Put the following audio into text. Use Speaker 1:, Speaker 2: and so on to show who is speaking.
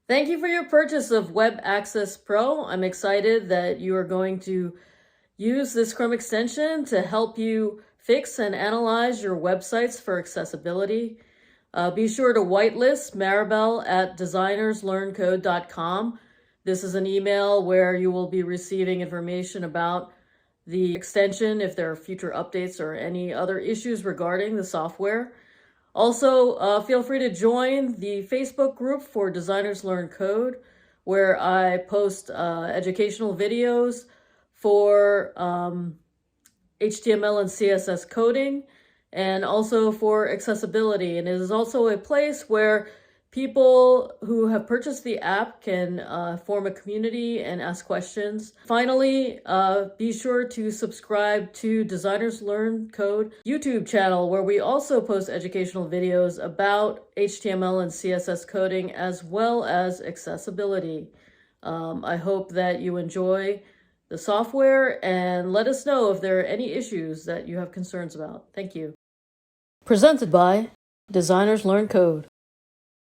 Speaker 1: Thank you for your purchase of Web Access Pro. I'm excited that you are going to use this Chrome extension to help you fix and analyze your websites for accessibility. Be sure to whitelist Maribel at designerslearncode.com. This is an email where you will be receiving information about the extension if there are future updates or any other issues regarding the software. Also, feel free to join the Facebook group for Designers Learn Code, where I post educational videos for HTML and CSS coding, and also for accessibility. And it is also a place where people who have purchased the app can form a community and ask questions. Finally, be sure to subscribe to Designers Learn Code YouTube channel, where we also post educational videos about HTML and CSS coding as well as accessibility. I hope that you enjoy the software and let us know if there are any issues that you have concerns about. Thank you. Presented by Designers Learn Code.